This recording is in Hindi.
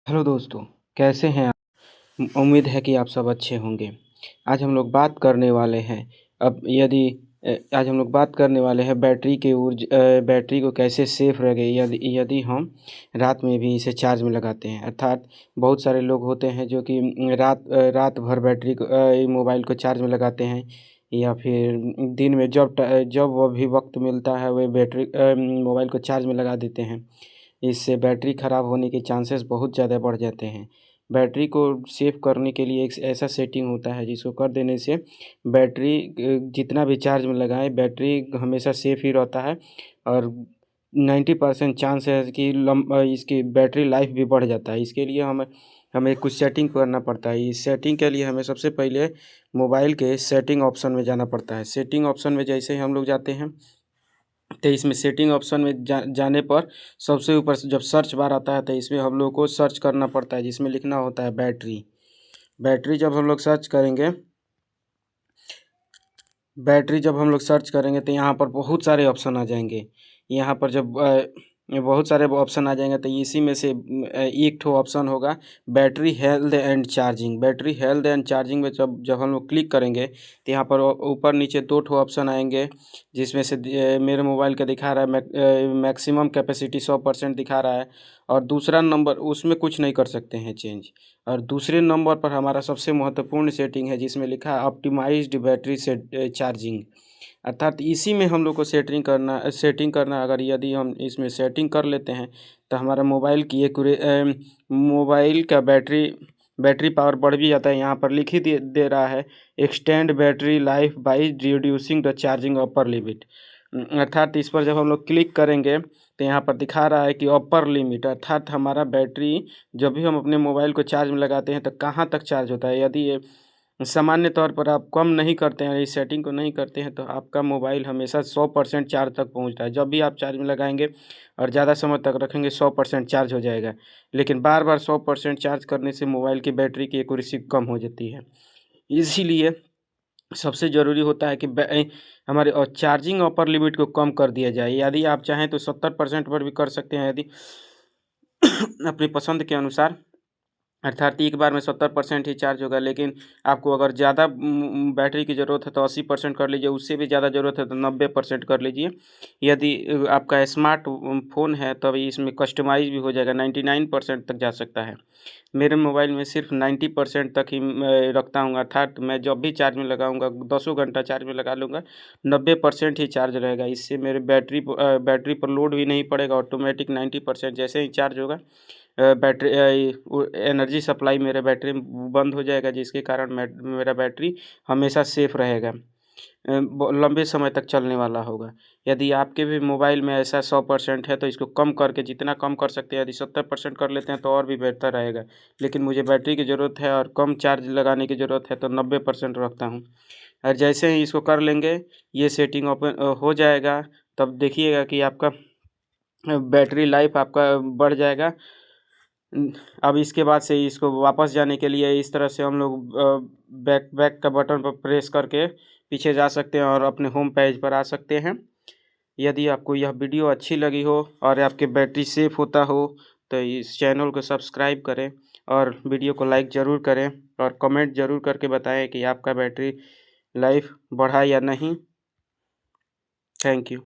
हेलो दोस्तों, कैसे हैं आप? उम्मीद है कि आप सब अच्छे होंगे। आज हम लोग बात करने वाले हैं आज हम लोग बात करने वाले हैं बैटरी को कैसे सेफ रखें यदि यदि हम रात में भी इसे चार्ज में लगाते हैं। अर्थात बहुत सारे लोग होते हैं जो कि रात भर मोबाइल को चार्ज में लगाते हैं, या फिर दिन में जब वो भी वक्त मिलता है वे मोबाइल को चार्ज में लगा देते हैं। इससे बैटरी ख़राब होने के चांसेस बहुत ज़्यादा बढ़ जाते हैं। बैटरी को सेव करने के लिए एक ऐसा सेटिंग होता है जिसको कर देने से जितना भी चार्ज में लगाएँ बैटरी हमेशा सेफ ही रहता है, और 90% चांस है कि इसकी बैटरी लाइफ भी बढ़ जाता है। इसके लिए हमें हमें कुछ सेटिंग करना पड़ता है। इस सेटिंग के लिए हमें सबसे पहले मोबाइल के सेटिंग ऑप्शन में जाना पड़ता है। सेटिंग ऑप्शन में जैसे ही हम लोग जाते हैं तो इसमें सेटिंग ऑप्शन में जाने पर सबसे ऊपर जब सर्च बार आता है तो इसमें हम लोग को सर्च करना पड़ता है, जिसमें लिखना होता है बैटरी। बैटरी जब हम लोग सर्च करेंगे तो यहाँ पर बहुत सारे ऑप्शन आ जाएंगे। यहाँ पर जब बहुत सारे ऑप्शन आ जाएंगे तो इसी में से एक ठो ऑप्शन होगा battery health and charging. Battery health and charging में जब जब हम लोग क्लिक करेंगे तो यहाँ पर ऊपर नीचे दो ठो ऑप्शन आएंगे, जिसमें से मेरे मोबाइल का दिखा रहा है मैक्सिमम कैपेसिटी 100% दिखा रहा है, और दूसरा नंबर उसमें कुछ नहीं कर सकते हैं चेंज। और दूसरे नंबर पर हमारा सबसे महत्वपूर्ण सेटिंग है जिसमें लिखा है ऑप्टिमाइज्ड बैटरी से चार्जिंग। अर्थात इसी में हम लोग को सेटिंग करना अगर यदि हम इसमें सेटिंग कर लेते हैं तो हमारा मोबाइल का बैटरी पावर बढ़ भी जाता है। यहाँ पर लिख ही दे रहा है extend battery life by reducing the charging upper limit. अर्थात इस पर जब हम लोग क्लिक करेंगे तो यहाँ पर दिखा रहा है कि अपर लिमिट, अर्थात हमारा बैटरी जब भी हम अपने मोबाइल को चार्ज में लगाते हैं तो कहाँ तक चार्ज होता है। यदि ये सामान्य तौर पर आप कम नहीं करते हैं, इस सेटिंग को नहीं करते हैं, तो आपका मोबाइल हमेशा 100% चार्ज तक पहुंचता है। जब भी आप चार्ज में लगाएंगे और ज़्यादा समय तक रखेंगे 100% चार्ज हो जाएगा। लेकिन बार बार 100% चार्ज करने से मोबाइल की बैटरी की एक्यूरेसी कम हो जाती है। इसीलिए सबसे ज़रूरी होता है कि हमारे चार्जिंग अपर लिमिट को कम कर दिया जाए। यदि आप चाहें तो 70% पर भी कर सकते हैं, यदि अपनी पसंद के अनुसार। अर्थात एक बार में 70% ही चार्ज होगा, लेकिन आपको अगर ज़्यादा बैटरी की ज़रूरत है तो 80% कर लीजिए, उससे भी ज़्यादा ज़रूरत है तो 90% कर लीजिए। यदि आपका स्मार्ट फ़ोन है तो अभी इसमें कस्टमाइज़ भी हो जाएगा, 99% तक जा सकता है। मेरे मोबाइल में सिर्फ 90% तक ही मैं रखता हूँ, अर्थात मैं जब भी चार्ज में लगाऊंगा 10 घंटा चार्ज में लगा लूँगा, 90% ही चार्ज रहेगा। इससे मेरे बैटरी पर लोड भी नहीं पड़ेगा, ऑटोमेटिक 90% जैसे ही चार्ज होगा एनर्जी सप्लाई मेरे बैटरी में बंद हो जाएगा, जिसके कारण मेरा बैटरी हमेशा सेफ रहेगा, लंबे समय तक चलने वाला होगा। यदि आपके भी मोबाइल में ऐसा 100% है तो इसको कम करके जितना कम कर सकते हैं, यदि 70% कर लेते हैं तो और भी बेहतर रहेगा। लेकिन मुझे बैटरी की ज़रूरत है और कम चार्ज लगाने की ज़रूरत है तो 90% रखता हूँ। और जैसे ही इसको कर लेंगे ये सेटिंग ओपन हो जाएगा, तब देखिएगा कि आपका बैटरी लाइफ आपका बढ़ जाएगा। अब इसके बाद से इसको वापस जाने के लिए इस तरह से हम लोग बैक का बटन पर प्रेस करके पीछे जा सकते हैं और अपने होम पेज पर आ सकते हैं। यदि आपको यह वीडियो अच्छी लगी हो और आपके बैटरी सेफ होता हो तो इस चैनल को सब्सक्राइब करें और वीडियो को लाइक ज़रूर करें, और कमेंट ज़रूर करके बताएं कि आपका बैटरी लाइफ बढ़ा या नहीं। Thank you.